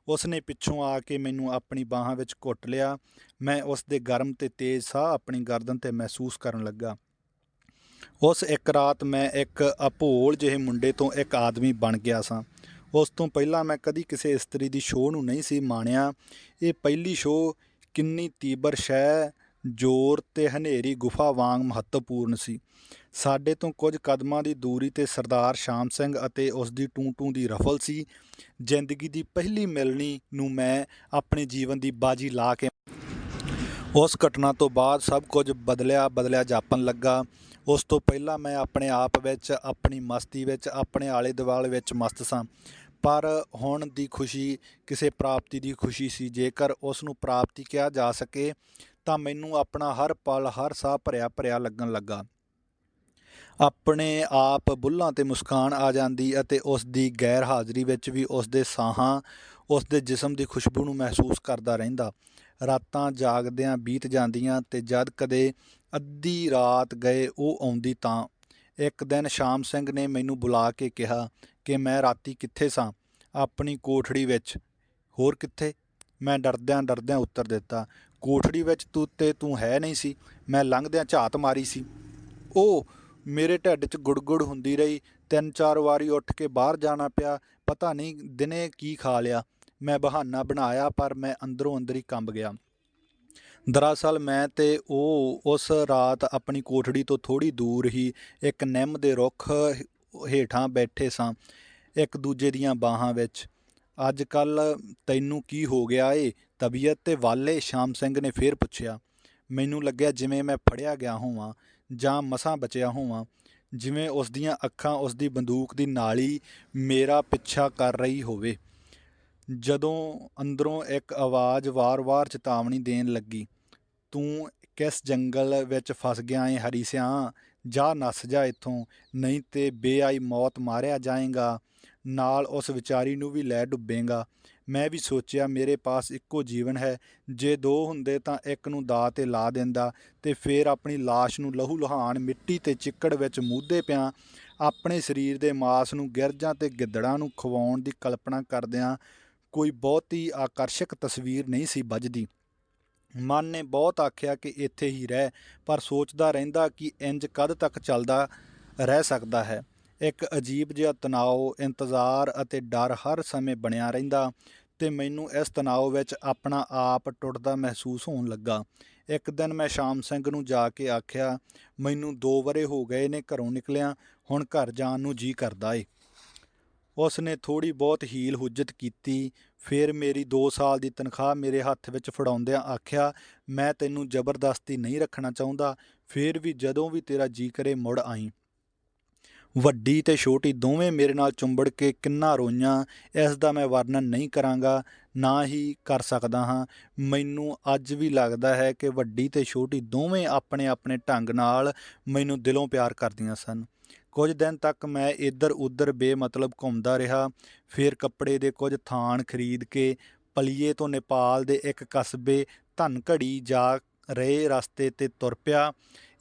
ਉਸ ਨੇ ਪਿੱਛੋਂ ਆ ਕੇ ਮੈਨੂੰ ਆਪਣੀ ਬਾਹਾਂ ਵਿੱਚ ਘੁੱਟ ਲਿਆ। ਮੈਂ ਉਸ ਦੇ ਗਰਮ ਤੇ ਤੇਜ਼ ਸਾਹ ਆਪਣੀ ਗਰਦਨ 'ਤੇ ਮਹਿਸੂਸ ਕਰਨ ਲੱਗਾ। ਉਸ ਇੱਕ ਰਾਤ ਮੈਂ ਇੱਕ ਅਭੋਲ ਜਿਹੇ ਮੁੰਡੇ ਤੋਂ ਇੱਕ ਆਦਮੀ ਬਣ ਗਿਆ ਸਾਂ। ਉਸ ਤੋਂ ਪਹਿਲਾਂ ਮੈਂ ਕਦੀ ਕਿਸੇ ਇਸਤਰੀ ਦੀ ਛੋਹ ਨੂੰ ਨਹੀਂ ਸੀ ਮਾਣਿਆ। ਇਹ ਪਹਿਲੀ ਛੋਹ ਕਿੰਨੀ ਤੀਬਰ ਸ਼ੈ, ਜ਼ੋਰ ਤੇ ਹਨੇਰੀ ਗੁਫਾ ਵਾਂਗ ਮਹੱਤਵਪੂਰਨ ਸੀ। ਸਾਡੇ ਤੋਂ ਕੁਝ ਕਦਮਾਂ ਦੀ ਦੂਰੀ 'ਤੇ ਸਰਦਾਰ ਸ਼ਾਮ ਸਿੰਘ ਅਤੇ ਉਸ ਦੀ ਟੂੰ ਦੀ ਰਫਲ ਸੀ। ਜ਼ਿੰਦਗੀ ਦੀ ਪਹਿਲੀ ਮਿਲਣੀ ਨੂੰ ਮੈਂ ਆਪਣੇ ਜੀਵਨ ਦੀ ਬਾਜੀ ਲਾ ਕੇ ਉਸ ਘਟਨਾ ਤੋਂ ਬਾਅਦ ਸਭ ਕੁਝ ਬਦਲਿਆ ਜਾਪਣ ਲੱਗਾ। ਉਸ ਤੋਂ ਪਹਿਲਾਂ ਮੈਂ ਆਪਣੇ ਆਪ ਵਿੱਚ, ਆਪਣੀ ਮਸਤੀ ਵਿੱਚ, ਆਪਣੇ ਆਲੇ ਦੁਆਲੇ ਵਿੱਚ ਮਸਤ ਸਾਂ। ਪਰ ਹੁਣ ਦੀ ਖੁਸ਼ੀ ਕਿਸੇ ਪ੍ਰਾਪਤੀ ਦੀ ਖੁਸ਼ੀ ਸੀ। ਜੇਕਰ ਉਸ ਨੂੰ ਪ੍ਰਾਪਤੀ ਕਿਹਾ ਜਾ ਸਕੇ ਤਾਂ ਮੈਨੂੰ ਆਪਣਾ ਹਰ ਪਲ, ਹਰ ਸਾਹ ਭਰਿਆ ਲੱਗਣ ਲੱਗਾ। ਆਪਣੇ ਆਪ ਬੁੱਲ੍ਹਾਂ 'ਤੇ ਮੁਸਕਾਨ ਆ ਜਾਂਦੀ ਅਤੇ ਉਸ ਦੀ ਗੈਰ ਹਾਜ਼ਰੀ ਵਿੱਚ ਵੀ ਉਸ ਦੇ ਸਾਹਾਂ, ਉਸ ਦੇ ਜਿਸਮ ਦੀ ਖੁਸ਼ਬੂ ਨੂੰ ਮਹਿਸੂਸ ਕਰਦਾ ਰਹਿੰਦਾ। ਰਾਤਾਂ ਜਾਗਦਿਆਂ ਬੀਤ ਜਾਂਦੀਆਂ ਤੇ ਜਦ ਕਦੇ ਅੱਧੀ ਰਾਤ ਗਏ ਉਹ ਆਉਂਦੀ ਤਾਂ ਇੱਕ ਦਿਨ ਸ਼ਾਮ ਸਿੰਘ ਨੇ ਮੈਨੂੰ ਬੁਲਾ ਕੇ ਕਿਹਾ ਕਿ ਮੈਂ ਰਾਤੀ ਕਿੱਥੇ ਸਾਂ? ਆਪਣੀ ਕੋਠੜੀ ਵਿੱਚ। ਹੋਰ ਕਿੱਥੇ? ਮੈਂ ਡਰਦਿਆਂ ਉੱਤਰ ਦਿੱਤਾ। ਕੋਠੜੀ ਵਿੱਚ ਤੂੰ ਹੈ ਨਹੀਂ ਸੀ। ਮੈਂ ਲੰਘਦਿਆਂ ਝਾਤ ਮਾਰੀ ਸੀ। ਉਹ ਮੇਰੇ ਢਿੱਡ 'ਚ ਗੁੜਗੁੜ ਹੁੰਦੀ ਰਹੀ। 3-4 ਵਾਰੀ ਉੱਠ ਕੇ ਬਾਹਰ ਜਾਣਾ ਪਿਆ। ਪਤਾ ਨਹੀਂ ਦਿਨੇ ਕੀ ਖਾ ਲਿਆ। ਮੈਂ ਬਹਾਨਾ ਬਣਾਇਆ ਪਰ ਮੈਂ ਅੰਦਰੋਂ ਅੰਦਰ ਹੀ ਕੰਬ ਗਿਆ। ਦਰਅਸਲ ਮੈਂ ਤੇ ਉਹ ਉਸ ਰਾਤ ਆਪਣੀ ਕੋਠੜੀ ਤੋਂ ਥੋੜ੍ਹੀ ਦੂਰ ਹੀ ਇੱਕ ਨਿੰਮ ਦੇ ਰੁੱਖ ਹੇਠਾਂ ਬੈਠੇ ਸਾਂ, ਇੱਕ ਦੂਜੇ ਦੀਆਂ ਬਾਹਾਂ ਵਿੱਚ। ਅੱਜ ਕੱਲ੍ਹ ਤੈਨੂੰ ਕੀ ਹੋ ਗਿਆ ਏ? ਤਬੀਅਤ 'ਤੇ ਵਾਲੇ? ਸ਼ਾਮ ਸਿੰਘ ਨੇ ਫੇਰ ਪੁੱਛਿਆ। ਮੈਨੂੰ ਲੱਗਿਆ ਜਿਵੇਂ ਮੈਂ ਫੜਿਆ ਗਿਆ ਹੋਵਾਂ ਜਾਂ ਮਸਾਂ ਬਚਿਆ ਹੋਵਾਂ, ਜਿਵੇਂ ਉਸ ਦੀਆਂ ਅੱਖਾਂ, ਉਸ ਦੀ ਬੰਦੂਕ ਦੀ ਨਾਲੀ ਮੇਰਾ ਪਿੱਛਾ ਕਰ ਰਹੀ ਹੋਵੇ। ਜਦੋਂ ਅੰਦਰੋਂ ਇੱਕ ਆਵਾਜ਼ ਵਾਰ-ਵਾਰ ਚੇਤਾਵਨੀ ਦੇਣ ਲੱਗੀ, ਤੂੰ ਕਿਸ ਜੰਗਲ ਵਿੱਚ ਫਸ ਗਿਆ ਏਂ ਹਰੀ ਸਿਆਂ? ਜਾ ਨੱਸ ਜਾ ਇੱਥੋਂ, ਨਹੀਂ ਤੇ ਬੇਆਈ ਮੌਤ ਮਾਰਿਆ ਜਾਏਗਾ। ਨਾਲ ਉਸ ਵਿਚਾਰੀ ਨੂੰ ਵੀ ਲੈ ਡੁੱਬੇਂਗਾ। ਮੈਂ ਵੀ ਸੋਚਿਆ, ਮੇਰੇ ਪਾਸ ਇੱਕੋ ਜੀਵਨ ਹੈ, ਜੇ ਦੋ ਹੁੰਦੇ ਤਾਂ ਇੱਕ ਨੂੰ ਦਾਅ 'ਤੇ ਲਾ ਦਿੰਦਾ ਤੇ ਫਿਰ ਆਪਣੀ ਲਾਸ਼ ਨੂੰ ਲਹੂ ਲੁਹਾਨ ਮਿੱਟੀ ਤੇ ਚਿੱਕੜ ਵਿੱਚ ਮੂਧੇ ਪਿਆਂ ਆਪਣੇ ਸਰੀਰ ਦੇ ਮਾਸ ਨੂੰ ਗਿਰਝਾਂ ਤੇ ਗਿੱਦੜਾਂ ਨੂੰ ਖਵਾਉਣ ਦੀ ਕਲਪਨਾ ਕਰਦਿਆਂ ਕੋਈ ਬਹੁਤੀ ਆਕਰਸ਼ਕ ਤਸਵੀਰ ਨਹੀਂ ਸੀ ਬੱਝਦੀ। ਮਨ ਨੇ ਬਹੁਤ ਆਖਿਆ ਕਿ ਇੱਥੇ ਹੀ ਰਹਿ, ਪਰ ਸੋਚਦਾ ਰਹਿੰਦਾ ਕਿ ਇੰਜ ਕਦ ਤੱਕ ਚੱਲਦਾ ਰਹਿ ਸਕਦਾ ਹੈ। ਇੱਕ ਅਜੀਬ ਜਿਹਾ ਤਣਾਅ, ਇੰਤਜ਼ਾਰ ਅਤੇ ਡਰ ਹਰ ਸਮੇਂ ਬਣਿਆ ਰਹਿੰਦਾ ਤੇ ਮੈਨੂੰ ਇਸ ਤਣਾਅ ਵਿੱਚ ਆਪਣਾ ਆਪ ਟੁੱਟਦਾ ਮਹਿਸੂਸ ਹੋਣ ਲੱਗਾ। ਇੱਕ ਦਿਨ ਮੈਂ ਸ਼ਾਮ ਸਿੰਘ ਨੂੰ ਜਾ ਕੇ ਆਖਿਆ, ਮੈਨੂੰ 2 ਵਰ੍ਹੇ ਹੋ ਗਏ ਨੇ ਘਰੋਂ ਨਿਕਲਿਆਂ, ਹੁਣ ਘਰ ਜਾਣ ਨੂੰ ਜੀ ਕਰਦਾ ਏ। ਉਸ ਨੇ ਥੋੜ੍ਹੀ ਬਹੁਤ ਹੀਲ ਹੁੱਜਤ ਕੀਤੀ। ਫਿਰ ਮੇਰੀ 2 ਸਾਲ ਦੀ ਤਨਖਾਹ ਮੇਰੇ ਹੱਥ ਵਿੱਚ ਫੜਾਉਂਦਿਆਂ ਆਖਿਆ, ਮੈਂ ਤੈਨੂੰ ਜ਼ਬਰਦਸਤੀ ਨਹੀਂ ਰੱਖਣਾ ਚਾਹੁੰਦਾ, ਫਿਰ ਵੀ ਜਦੋਂ ਵੀ ਤੇਰਾ ਜੀ ਕਰੇ ਮੁੜ ਆਈਂ। ਵੱਡੀ ਤੇ ਛੋਟੀ ਦੋਵੇਂ ਮੇਰੇ ਨਾਲ ਚੁੰਬੜ ਕੇ ਕਿੰਨਾ ਰੋਈਆਂ, ਇਸ ਦਾ ਮੈਂ ਵਰਣਨ ਨਹੀਂ ਕਰਾਂਗਾ, ਨਾ ਹੀ ਕਰ ਸਕਦਾ ਹਾਂ। ਮੈਨੂੰ ਅੱਜ ਵੀ ਲੱਗਦਾ ਹੈ ਕਿ ਵੱਡੀ ਤੇ ਛੋਟੀ ਦੋਵੇਂ ਆਪਣੇ ਆਪਣੇ ਢੰਗ ਨਾਲ ਮੈਨੂੰ ਦਿਲੋਂ ਪਿਆਰ ਕਰਦੀਆਂ ਸਨ। ਕੁਝ ਦਿਨ ਤੱਕ ਮੈਂ ਇੱਧਰ ਉੱਧਰ ਬੇਮਤਲਬ ਘੁੰਮਦਾ ਰਿਹਾ। ਫਿਰ ਕੱਪੜੇ ਦੇ ਕੁਝ ਥਾਨ ਖਰੀਦ ਕੇ ਪਲੀਏ ਤੋਂ ਨੇਪਾਲ ਦੇ ਇੱਕ ਕਸਬੇ ਧਨਘੜੀ ਜਾ ਰਹੇ ਰਸਤੇ 'ਤੇ ਤੁਰ ਪਿਆ।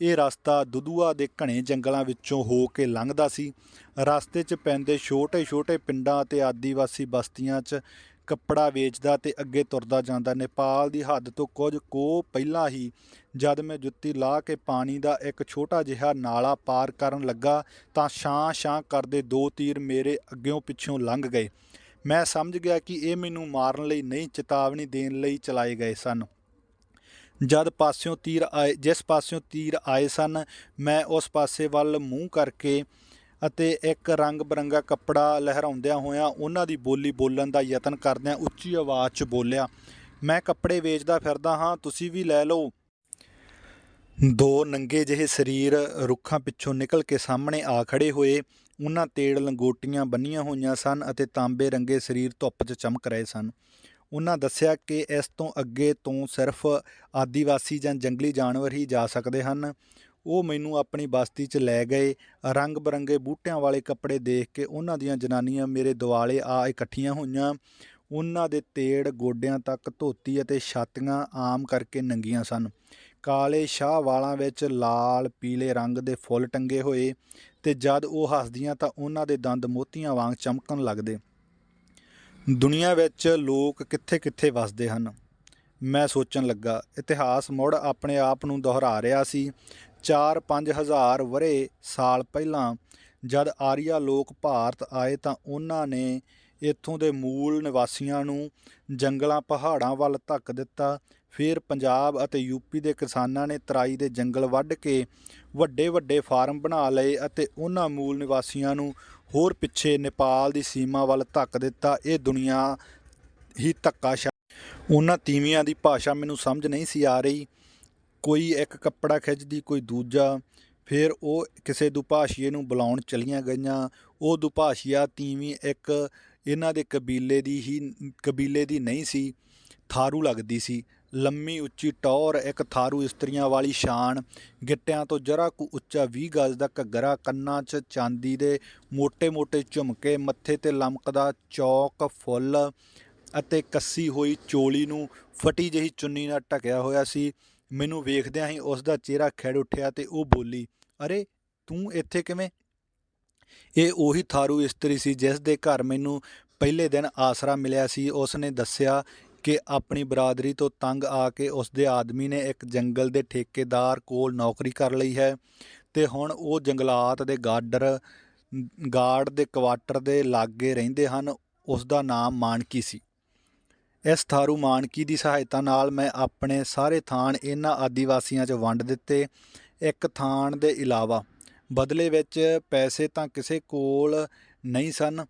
ਇਹ ਰਸਤਾ ਦੁਧੂਆ ਦੇ ਘਣੇ ਜੰਗਲਾਂ ਵਿੱਚੋਂ ਹੋ ਕੇ ਲੰਘਦਾ ਸੀ। ਰਸਤੇ 'ਚ ਪੈਂਦੇ ਛੋਟੇ ਛੋਟੇ ਪਿੰਡਾਂ ਅਤੇ ਆਦੀਵਾਸੀ ਬਸਤੀਆਂ 'ਚ ਕੱਪੜਾ ਵੇਚਦਾ ਤੇ ਅੱਗੇ ਤੁਰਦਾ ਜਾਂਦਾ। ਨੇਪਾਲ ਦੀ ਹੱਦ ਤੋਂ ਕੁਝ ਕੋਹ ਪਹਿਲਾਂ ਹੀ ਜਦ ਮੈਂ ਜੁੱਤੀ ਲਾਹ ਕੇ ਪਾਣੀ ਦਾ ਇੱਕ ਛੋਟਾ ਜਿਹਾ ਨਾਲਾ ਪਾਰ ਕਰਨ ਲੱਗਾ ਤਾਂ ਛਾਂ ਕਰਦੇ 2 ਤੀਰ ਮੇਰੇ ਅੱਗਿਓਂ ਪਿੱਛੋਂ ਲੰਘ ਗਏ। ਮੈਂ ਸਮਝ ਗਿਆ ਕਿ ਇਹ ਮੈਨੂੰ ਮਾਰਨ ਲਈ ਨਹੀਂ, ਚੇਤਾਵਨੀ ਦੇਣ ਲਈ ਚਲਾਏ ਗਏ ਸਨ। ਜਿਸ ਪਾਸਿਓਂ ਤੀਰ ਆਏ ਸਨ, ਮੈਂ ਉਸ ਪਾਸੇ ਵੱਲ ਮੂੰਹ ਕਰਕੇ ਅਤੇ ਇੱਕ ਰੰਗ ਬਰੰਗਾ ਕੱਪੜਾ ਲਹਿਰਾਉਂਦਿਆਂ ਹੋਇਆਂ ਉਹਨਾਂ ਦੀ ਬੋਲੀ ਬੋਲਣ ਦਾ ਯਤਨ ਕਰਦਿਆਂ ਉੱਚੀ ਆਵਾਜ਼ 'ਚ ਬੋਲਿਆ, ਮੈਂ ਕੱਪੜੇ ਵੇਚਦਾ ਫਿਰਦਾ ਹਾਂ, ਤੁਸੀਂ ਵੀ ਲੈ ਲਓ। 2 ਨੰਗੇ ਜਿਹੇ ਸਰੀਰ ਰੁੱਖਾਂ ਪਿੱਛੋਂ ਨਿਕਲ ਕੇ ਸਾਹਮਣੇ ਆ ਖੜ੍ਹੇ ਹੋਏ। ਉਹਨਾਂ ਤੇੜ ਲੰਗੋਟੀਆਂ ਬੰਨ੍ਹੀਆਂ ਹੋਈਆਂ ਸਨ ਅਤੇ ਤਾਂਬੇ ਰੰਗੇ ਸਰੀਰ ਧੁੱਪ 'ਚ ਚਮਕ ਰਹੇ ਸਨ। ਉਹਨਾਂ ਦੱਸਿਆ ਕਿ ਇਸ ਤੋਂ ਅੱਗੇ ਤੋਂ ਸਿਰਫ ਆਦੀਵਾਸੀ ਜਾਂ ਜੰਗਲੀ ਜਾਨਵਰ ਹੀ ਜਾ ਸਕਦੇ ਹਨ। ਉਹ ਮੈਨੂੰ ਆਪਣੀ ਬਸਤੀ 'ਚ ਲੈ ਗਏ। ਰੰਗ ਬਰੰਗੇ ਬੂਟਿਆਂ ਵਾਲੇ ਕੱਪੜੇ ਦੇਖ ਕੇ ਉਹਨਾਂ ਦੀਆਂ ਜਨਾਨੀਆਂ ਮੇਰੇ ਦੁਆਲੇ ਆ ਇਕੱਠੀਆਂ ਹੋਈਆਂ। ਉਹਨਾਂ ਦੇ ਤੇੜ ਗੋਡਿਆਂ ਤੱਕ ਧੋਤੀ ਅਤੇ ਛਾਤੀਆਂ ਆਮ ਕਰਕੇ ਨੰਗੀਆਂ ਸਨ। ਕਾਲੇ ਸ਼ਾਹ ਵਾਲਾਂ ਵਿੱਚ ਲਾਲ ਪੀਲੇ ਰੰਗ ਦੇ ਫੁੱਲ ਟੰਗੇ ਹੋਏ ਤੇ ਜਦ ਉਹ ਹੱਸਦੀਆਂ ਤਾਂ ਉਹਨਾਂ ਦੇ ਦੰਦ ਮੋਤੀਆਂ ਵਾਂਗ ਚਮਕਣ ਲੱਗਦੇ। ਦੁਨੀਆ ਵਿੱਚ ਲੋਕ ਕਿੱਥੇ ਕਿੱਥੇ ਵੱਸਦੇ ਹਨ, ਮੈਂ ਸੋਚਣ ਲੱਗਾ। ਇਤਿਹਾਸ ਮੁੜ ਆਪਣੇ ਆਪ ਨੂੰ ਦੁਹਰਾ ਰਿਹਾ ਸੀ। 4-5 ਹਜ਼ਾਰ ਸਾਲ ਪਹਿਲਾਂ ਜਦ ਆਰੀਆ ਲੋਕ ਭਾਰਤ ਆਏ ਤਾਂ ਉਹਨਾਂ ਨੇ ਇੱਥੋਂ ਦੇ ਮੂਲ ਨਿਵਾਸੀਆਂ ਨੂੰ ਜੰਗਲਾਂ ਪਹਾੜਾਂ ਵੱਲ ਧੱਕ ਦਿੱਤਾ। ਫਿਰ ਪੰਜਾਬ ਅਤੇ ਯੂਪੀ ਦੇ ਕਿਸਾਨਾਂ ਨੇ ਤਰਾਈ ਦੇ ਜੰਗਲ ਵੱਢ ਕੇ ਵੱਡੇ ਵੱਡੇ ਫਾਰਮ ਬਣਾ ਲਏ ਅਤੇ ਉਹਨਾਂ ਮੂਲ ਨਿਵਾਸੀਆਂ ਨੂੰ ਹੋਰ ਪਿੱਛੇ ਨੇਪਾਲ ਦੀ ਸੀਮਾ ਵੱਲ ਧੱਕ ਦਿੱਤਾ। ਇਹ ਦੁਨੀਆ ਹੀ ਧੱਕਾਸ਼ਾਹੀ। ਉਹਨਾਂ ਤੀਵੀਆਂ ਦੀ ਭਾਸ਼ਾ ਮੈਨੂੰ ਸਮਝ ਨਹੀਂ ਸੀ ਆ ਰਹੀ। ਕੋਈ ਇੱਕ ਕੱਪੜਾ ਖਿੱਚਦੀ, ਕੋਈ ਦੂਜਾ। ਫਿਰ ਉਹ ਕਿਸੇ ਦੁਭਾਸ਼ੀਏ ਨੂੰ ਬੁਲਾਉਣ ਚਲੀਆਂ ਗਈਆਂ। ਉਹ ਦੁਭਾਸ਼ੀਆ ਤੀਵੀਂ ਇੱਕ ਇਹਨਾਂ ਦੇ ਕਬੀਲੇ ਦੀ ਨਹੀਂ ਸੀ, ਥਾਰੂ ਲੱਗਦੀ ਸੀ। ਲੰਮੀ ਉੱਚੀ ਟੌਰ, ਇੱਕ ਥਾਰੂ ਇਸਤਰੀਆਂ ਵਾਲੀ ਸ਼ਾਨ, ਗਿੱਟਿਆਂ ਤੋਂ ਜਰਾ ਕੁ ਉੱਚਾ 20 ਗਜ਼ ਦਾ ਘੱਗਰਾ, ਕੰਨਾਂ 'ਚ ਚਾਂਦੀ ਦੇ ਮੋਟੇ ਮੋਟੇ ਝੁਮਕੇ, ਮੱਥੇ 'ਤੇ ਲਮਕਦਾ ਚੌਕ ਫੁੱਲ ਅਤੇ ਕੱਸੀ ਹੋਈ ਚੋਲੀ ਨੂੰ ਫਟੀ ਜਿਹੀ ਚੁੰਨੀ ਨਾਲ ਢਕਿਆ ਹੋਇਆ ਸੀ। ਮੈਨੂੰ ਵੇਖਦਿਆਂ ਹੀ ਉਸ ਦਾ ਚਿਹਰਾ ਖਿੜ ਉੱਠਿਆ ਤੇ ਉਹ ਬੋਲੀ, ਅਰੇ ਤੂੰ ਇੱਥੇ ਕਿਵੇਂ? ਇਹ ਉਹੀ ਥਾਰੂ ਇਸਤਰੀ ਸੀ ਜਿਸ ਦੇ ਘਰ ਮੈਨੂੰ ਪਹਿਲੇ ਦਿਨ ਆਸਰਾ ਮਿਲਿਆ ਸੀ। ਉਸ ਨੇ ਦੱਸਿਆ ਕਿ ਆਪਣੀ ਬਰਾਦਰੀ ਤੋਂ ਤੰਗ ਆ ਕੇ ਉਸਦੇ ਆਦਮੀ ਨੇ ਇੱਕ ਜੰਗਲ ਦੇ ਠੇਕੇਦਾਰ ਕੋਲ ਨੌਕਰੀ ਕਰ ਲਈ ਹੈ ਤੇ ਹੁਣ ਉਹ ਜੰਗਲਾਤ ਦੇ ਗਾਰਡ ਦੇ ਕੁਆਟਰ ਦੇ ਲਾਗੇ ਰਹਿੰਦੇ ਹਨ। ਉਸਦਾ ਨਾਮ ਮਾਨਕੀ ਸੀ। ਇਸ ਥਾਰੂ ਮਾਨਕੀ ਦੀ ਸਹਾਇਤਾ ਨਾਲ ਮੈਂ ਆਪਣੇ ਸਾਰੇ ਥਾਨ ਇਹਨਾਂ ਆਦੀਵਾਸੀਆਂ 'ਚ ਵੰਡ ਦਿੱਤੇ। ਇੱਕ ਥਾਨ ਦੇ ਇਲਾਵਾ ਬਦਲੇ ਵਿੱਚ ਪੈਸੇ ਤਾਂ ਕਿਸੇ ਕੋਲ ਨਹੀਂ ਸਨ।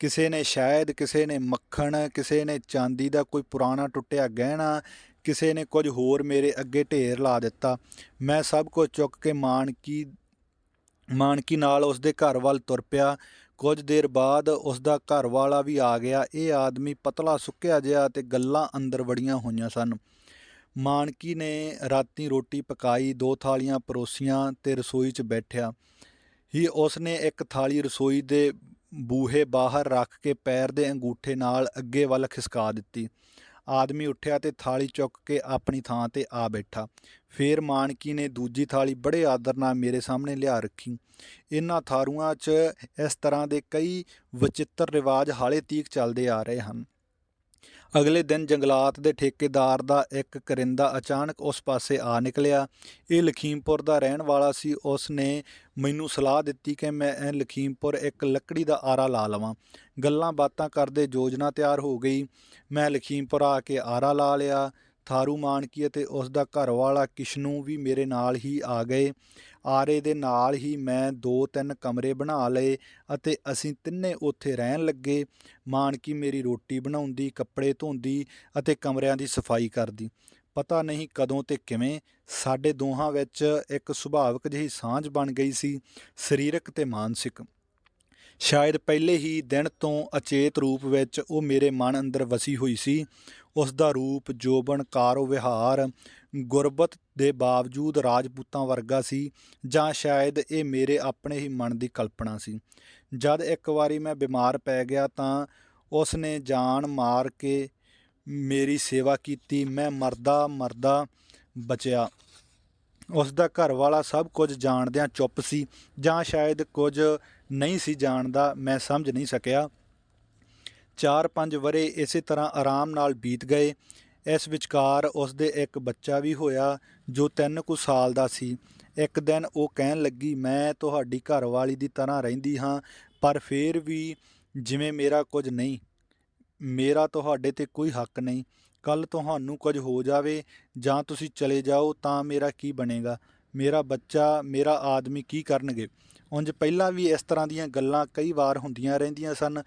ਕਿਸੇ ਨੇ ਸ਼ਹਿਦ, ਕਿਸੇ ਨੇ ਮੱਖਣ, ਕਿਸੇ ਨੇ ਚਾਂਦੀ ਦਾ ਕੋਈ ਪੁਰਾਣਾ ਟੁੱਟਿਆ ਗਹਿਣਾ, ਕਿਸੇ ਨੇ ਕੁਝ ਹੋਰ ਮੇਰੇ ਅੱਗੇ ਢੇਰ ਲਾ ਦਿੱਤਾ। ਮੈਂ ਸਭ ਕੁਝ ਚੁੱਕ ਕੇ ਮਾਨਕੀ ਨਾਲ ਉਸਦੇ ਘਰ ਵੱਲ ਤੁਰ ਪਿਆ। ਕੁਝ ਦੇਰ ਬਾਅਦ ਉਸਦਾ ਘਰ ਵਾਲਾ ਵੀ ਆ ਗਿਆ। ਇਹ ਆਦਮੀ ਪਤਲਾ ਸੁੱਕਿਆ ਜਿਹਾ ਅਤੇ ਗੱਲਾਂ ਅੰਦਰ ਵੜੀਆਂ ਹੋਈਆਂ ਸਨ। ਮਾਨਕੀ ਨੇ ਰਾਤੀਂ ਰੋਟੀ ਪਕਾਈ, 2 ਥਾਲੀਆਂ ਪਰੋਸੀਆਂ ਤੇ ਰਸੋਈ 'ਚ ਬੈਠਿਆ ਹੀ ਉਸ ਨੇ ਇੱਕ ਥਾਲੀ ਰਸੋਈ ਦੇ ਬੂਹੇ ਬਾਹਰ ਰੱਖ ਕੇ ਪੈਰ ਦੇ ਅੰਗੂਠੇ ਨਾਲ ਅੱਗੇ ਵੱਲ ਖਿਸਕਾ ਦਿੱਤੀ। ਆਦਮੀ ਉੱਠਿਆ ਤੇ ਥਾਲੀ ਚੁੱਕ ਕੇ ਆਪਣੀ ਥਾਂ ਤੇ ਆ ਬੈਠਾ। ਫੇਰ ਮਾਣਕੀ ਨੇ ਦੂਜੀ ਥਾਲੀ ਬੜੇ ਆਦਰ ਨਾਲ ਮੇਰੇ ਸਾਹਮਣੇ ਲਿਆ ਰੱਖੀ। ਇਹਨਾਂ ਥਾਰੂਆਂ 'ਚ ਇਸ ਤਰ੍ਹਾਂ ਦੇ ਕਈ ਵਚਿੱਤਰ ਰਿਵਾਜ ਹਾਲੇ ਤੀਕ ਚੱਲਦੇ ਆ ਰਹੇ ਹਨ। ਅਗਲੇ ਦਿਨ ਜੰਗਲਾਤ ਦੇ ਠੇਕੇਦਾਰ ਦਾ ਇੱਕ ਕਰਿੰਦਾ ਅਚਾਨਕ ਉਸ ਪਾਸੇ ਆ ਨਿਕਲਿਆ। ਇਹ ਲਖੀਮਪੁਰ ਦਾ ਰਹਿਣ ਵਾਲਾ ਸੀ। ਉਸ ਨੇ ਮੈਨੂੰ ਸਲਾਹ ਦਿੱਤੀ ਕਿ ਮੈਂ ਲਖੀਮਪੁਰ ਇੱਕ ਲੱਕੜੀ ਦਾ ਆਰਾ ਲਾ ਲਵਾਂ। ਗੱਲਾਂ ਬਾਤਾਂ ਕਰਦੇ ਯੋਜਨਾ ਤਿਆਰ ਹੋ ਗਈ। ਮੈਂ ਲਖੀਮਪੁਰ ਆ ਕੇ ਆਰਾ ਲਾ ਲਿਆ। ਥਾਰੂ ਮਾਣਕੀ ਅਤੇ ਉਸ ਦਾ ਘਰਵਾਲਾ ਕਿਸ਼ਨੂ ਵੀ ਮੇਰੇ ਨਾਲ ਹੀ ਆ ਗਏ। ਆਰੇ ਦੇ ਨਾਲ ਹੀ ਮੈਂ 2-3 ਕਮਰੇ ਬਣਾ ਲਏ ਅਤੇ ਅਸੀਂ ਤਿੰਨੇ ਉੱਥੇ ਰਹਿਣ ਲੱਗੇ। ਮਾਣਕੀ ਮੇਰੀ ਰੋਟੀ ਬਣਾਉਂਦੀ, ਕੱਪੜੇ ਧੋਂਦੀ ਅਤੇ ਕਮਰਿਆਂ ਦੀ ਸਫਾਈ ਕਰਦੀ। ਪਤਾ ਨਹੀਂ ਕਦੋਂ ਤੇ ਕਿਵੇਂ ਸਾਡੇ ਦੋਹਾਂ ਵਿੱਚ ਇੱਕ ਸੁਭਾਵਿਕ ਜਿਹੀ ਸਾਂਝ ਬਣ ਗਈ ਸੀ, ਸਰੀਰਕ ਤੇ ਮਾਨਸਿਕ। ਸ਼ਾਇਦ ਪਹਿਲੇ ਹੀ ਦਿਨ ਤੋਂ ਅਚੇਤ ਰੂਪ ਵਿੱਚ ਉਹ ਮੇਰੇ ਮਨ ਅੰਦਰ ਵਸੀ ਹੋਈ ਸੀ। ਉਸ ਦਾ ਰੂਪ, ਜੋਬਨ, ਕਾਰੋ ਵਿਹਾਰ ਗੁਰਬਤ ਦੇ ਬਾਵਜੂਦ ਰਾਜਪੂਤਾਂ ਵਰਗਾ ਸੀ, ਜਾਂ ਸ਼ਾਇਦ ਇਹ ਮੇਰੇ ਆਪਣੇ ਹੀ ਮਨ ਦੀ ਕਲਪਨਾ ਸੀ। ਜਦ ਇੱਕ ਵਾਰੀ ਮੈਂ ਬਿਮਾਰ ਪੈ ਗਿਆ ਤਾਂ ਉਸ ਨੇ ਜਾਨ ਮਾਰ ਕੇ ਮੇਰੀ ਸੇਵਾ ਕੀਤੀ। ਮੈਂ ਮਰਦਾ ਬਚਿਆ। ਉਸ ਦਾ ਘਰਵਾਲਾ ਸਭ ਕੁਝ ਜਾਣਦਿਆਂ ਚੁੱਪ ਸੀ, ਜਾਂ ਸ਼ਾਇਦ ਕੁਝ ਨਹੀਂ ਸੀ ਜਾਣਦਾ, ਮੈਂ ਸਮਝ ਨਹੀਂ ਸਕਿਆ। 4-5 ਵਰ੍ਹੇ ਇਸੇ ਤਰ੍ਹਾਂ ਆਰਾਮ ਨਾਲ ਬੀਤ ਗਏ। ਇਸ ਵਿਚਕਾਰ ਉਸ ਦੇ ਇੱਕ ਬੱਚਾ ਵੀ ਹੋਇਆ ਜੋ 3 ਕੁ ਸਾਲ ਦਾ ਸੀ। ਇੱਕ ਦਿਨ ਉਹ ਕਹਿਣ ਲੱਗੀ, ਮੈਂ ਤੁਹਾਡੀ ਘਰਵਾਲੀ ਦੀ ਤਰ੍ਹਾਂ ਰਹਿੰਦੀ ਹਾਂ, ਪਰ ਫੇਰ ਵੀ ਜਿਵੇਂ ਮੇਰਾ ਕੁਝ ਨਹੀਂ। ਮੇਰਾ ਤੁਹਾਡੇ 'ਤੇ ਕੋਈ ਹੱਕ ਨਹੀਂ। ਕੱਲ੍ਹ ਤੁਹਾਨੂੰ ਕੁਝ ਹੋ ਜਾਵੇ ਜਾਂ ਤੁਸੀਂ ਚਲੇ ਜਾਓ ਤਾਂ ਮੇਰਾ ਕੀ ਬਣੇਗਾ? ਮੇਰਾ ਬੱਚਾ, ਮੇਰਾ ਆਦਮੀ ਕੀ ਕਰਨਗੇ? ਉਂਝ ਪਹਿਲਾਂ ਵੀ ਇਸ ਤਰ੍ਹਾਂ ਦੀਆਂ ਗੱਲਾਂ ਕਈ ਵਾਰ ਹੁੰਦੀਆਂ ਰਹਿੰਦੀਆਂ ਸਨ,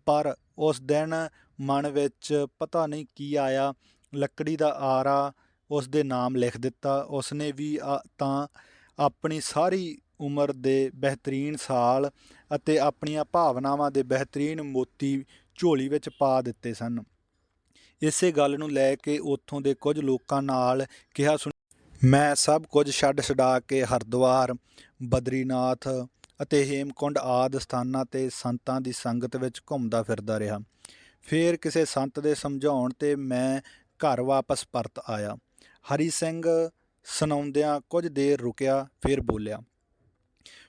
ਪਰ ਉਸ ਦਿਨ ਮਨ ਵਿੱਚ ਪਤਾ ਨਹੀਂ ਕੀ ਆਇਆ। ਲੱਕੜੀ ਦਾ ਆਰਾ ਉਸ ਦੇ ਨਾਮ ਲਿਖ ਦਿੱਤਾ। ਉਸਨੇ ਵੀ ਤਾਂ ਆਪਣੀ ਸਾਰੀ ਉਮਰ ਦੇ ਬਿਹਤਰੀਨ ਸਾਲ ਅਤੇ ਆਪਣੀਆਂ ਭਾਵਨਾਵਾਂ ਦੇ ਬਿਹਤਰੀਨ ਮੋਤੀ ਝੋਲੀ ਵਿੱਚ ਪਾ ਦਿੱਤੇ ਸਨ। ਇਸੇ ਗੱਲ ਨੂੰ ਲੈ ਕੇ ਉੱਥੋਂ ਦੇ ਕੁਝ ਲੋਕਾਂ ਨਾਲ ਕਿਹਾ ਮੈਂ ਸਭ ਕੁਝ ਛੱਡ ਛਡਾ ਕੇ ਹਰਿਦੁਆਰ, ਬਦਰੀਨਾਥ ਅਤੇ ਹੇਮਕੁੰਡ ਆਦਿ ਸਥਾਨਾਂ 'ਤੇ ਸੰਤਾਂ ਦੀ ਸੰਗਤ ਵਿੱਚ ਘੁੰਮਦਾ ਫਿਰਦਾ ਰਿਹਾ। ਫੇਰ ਕਿਸੇ ਸੰਤ ਦੇ ਸਮਝਾਉਣ 'ਤੇ ਮੈਂ ਘਰ ਵਾਪਸ ਪਰਤ ਆਇਆ। ਹਰੀ ਸਿੰਘ ਸੁਣਾਉਂਦਿਆਂ ਕੁਝ ਦੇਰ ਰੁਕਿਆ, ਫਿਰ ਬੋਲਿਆ,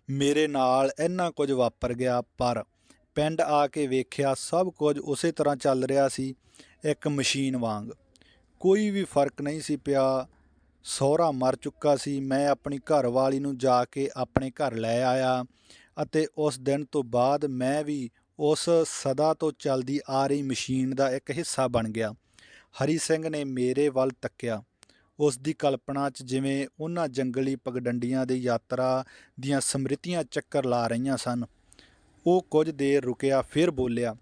ਮੇਰੇ ਨਾਲ ਇੰਨਾ ਕੁਝ ਵਾਪਰ ਗਿਆ, ਪਰ ਪਿੰਡ ਆ ਕੇ ਵੇਖਿਆ ਸਭ ਕੁਝ ਉਸੇ ਤਰ੍ਹਾਂ ਚੱਲ ਰਿਹਾ ਸੀ, ਇੱਕ ਮਸ਼ੀਨ ਵਾਂਗ। ਕੋਈ ਵੀ ਫਰਕ ਨਹੀਂ ਸੀ ਪਿਆ। ਸਹੁਰਾ ਮਰ ਚੁੱਕਾ ਸੀ। ਮੈਂ ਆਪਣੀ ਘਰਵਾਲੀ ਨੂੰ ਜਾ ਕੇ ਆਪਣੇ ਘਰ ਲੈ ਆਇਆ ਅਤੇ ਉਸ ਦਿਨ ਤੋਂ ਬਾਅਦ ਮੈਂ ਵੀ ਉਸ ਸਦਾ ਤੋਂ ਚੱਲਦੀ ਆ ਰਹੀ ਮਸ਼ੀਨ ਦਾ ਇੱਕ ਹਿੱਸਾ ਬਣ ਗਿਆ। ਹਰੀ ਸਿੰਘ ਨੇ ਮੇਰੇ ਵੱਲ ਤੱਕਿਆ। ਉਸ ਦੀ ਕਲਪਨਾ 'ਚ ਜਿਵੇਂ ਉਹਨਾਂ ਜੰਗਲੀ ਪਗਡੰਡੀਆਂ ਦੀ ਯਾਤਰਾ ਦੀਆਂ ਸਮ੍ਰਿਤੀਆਂ ਚੱਕਰ ਲਾ ਰਹੀਆਂ ਸਨ। ਉਹ ਕੁਝ ਦੇਰ ਰੁਕਿਆ, ਫਿਰ ਬੋਲਿਆ,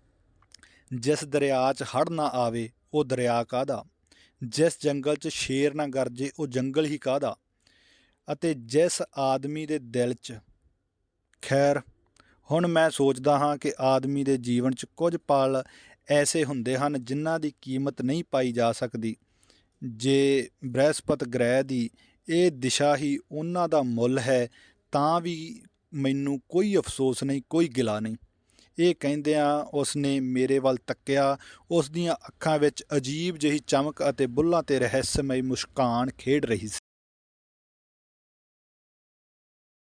ਜਿਸ ਦਰਿਆ 'ਚ ਹੜ੍ਹ ਨਾ ਆਵੇ ਉਹ ਦਰਿਆ ਕਾਹਦਾ? ਜਿਸ ਜੰਗਲ 'ਚ ਸ਼ੇਰ ਨਾ ਗਰਜੇ ਉਹ ਜੰਗਲ ਹੀ ਕਾਹਦਾ? ਅਤੇ ਜਿਸ ਆਦਮੀ ਦੇ ਦਿਲ 'ਚ ਖੈਰ, ਹੁਣ ਮੈਂ ਸੋਚਦਾ ਹਾਂ ਕਿ ਆਦਮੀ ਦੇ ਜੀਵਨ 'ਚ ਕੁਝ ਪਲ ਐਸੇ ਹੁੰਦੇ ਹਨ ਜਿਨ੍ਹਾਂ ਦੀ ਕੀਮਤ ਨਹੀਂ ਪਾਈ ਜਾ ਸਕਦੀ। ਜੇ ਬ੍ਰਹਿਸਪਤ ਗ੍ਰਹਿ ਦੀ ਇਹ ਦਿਸ਼ਾ ਹੀ ਉਹਨਾਂ ਦਾ ਮੁੱਲ ਹੈ ਤਾਂ ਵੀ ਮੈਨੂੰ ਕੋਈ ਅਫਸੋਸ ਨਹੀਂ, ਕੋਈ ਗਿਲਾ ਨਹੀਂ। ਇਹ ਕਹਿੰਦਿਆਂ ਉਸ ਨੇ ਮੇਰੇ ਵੱਲ ਤੱਕਿਆ। ਉਸ ਦੀਆਂ ਅੱਖਾਂ ਵਿੱਚ ਅਜੀਬ ਜਿਹੀ ਚਮਕ ਅਤੇ ਬੁੱਲ੍ਹਾਂ 'ਤੇ ਰਹੱਸਮਈ ਮੁਸਕਾਨ ਖੇਡ ਰਹੀ ਸੀ।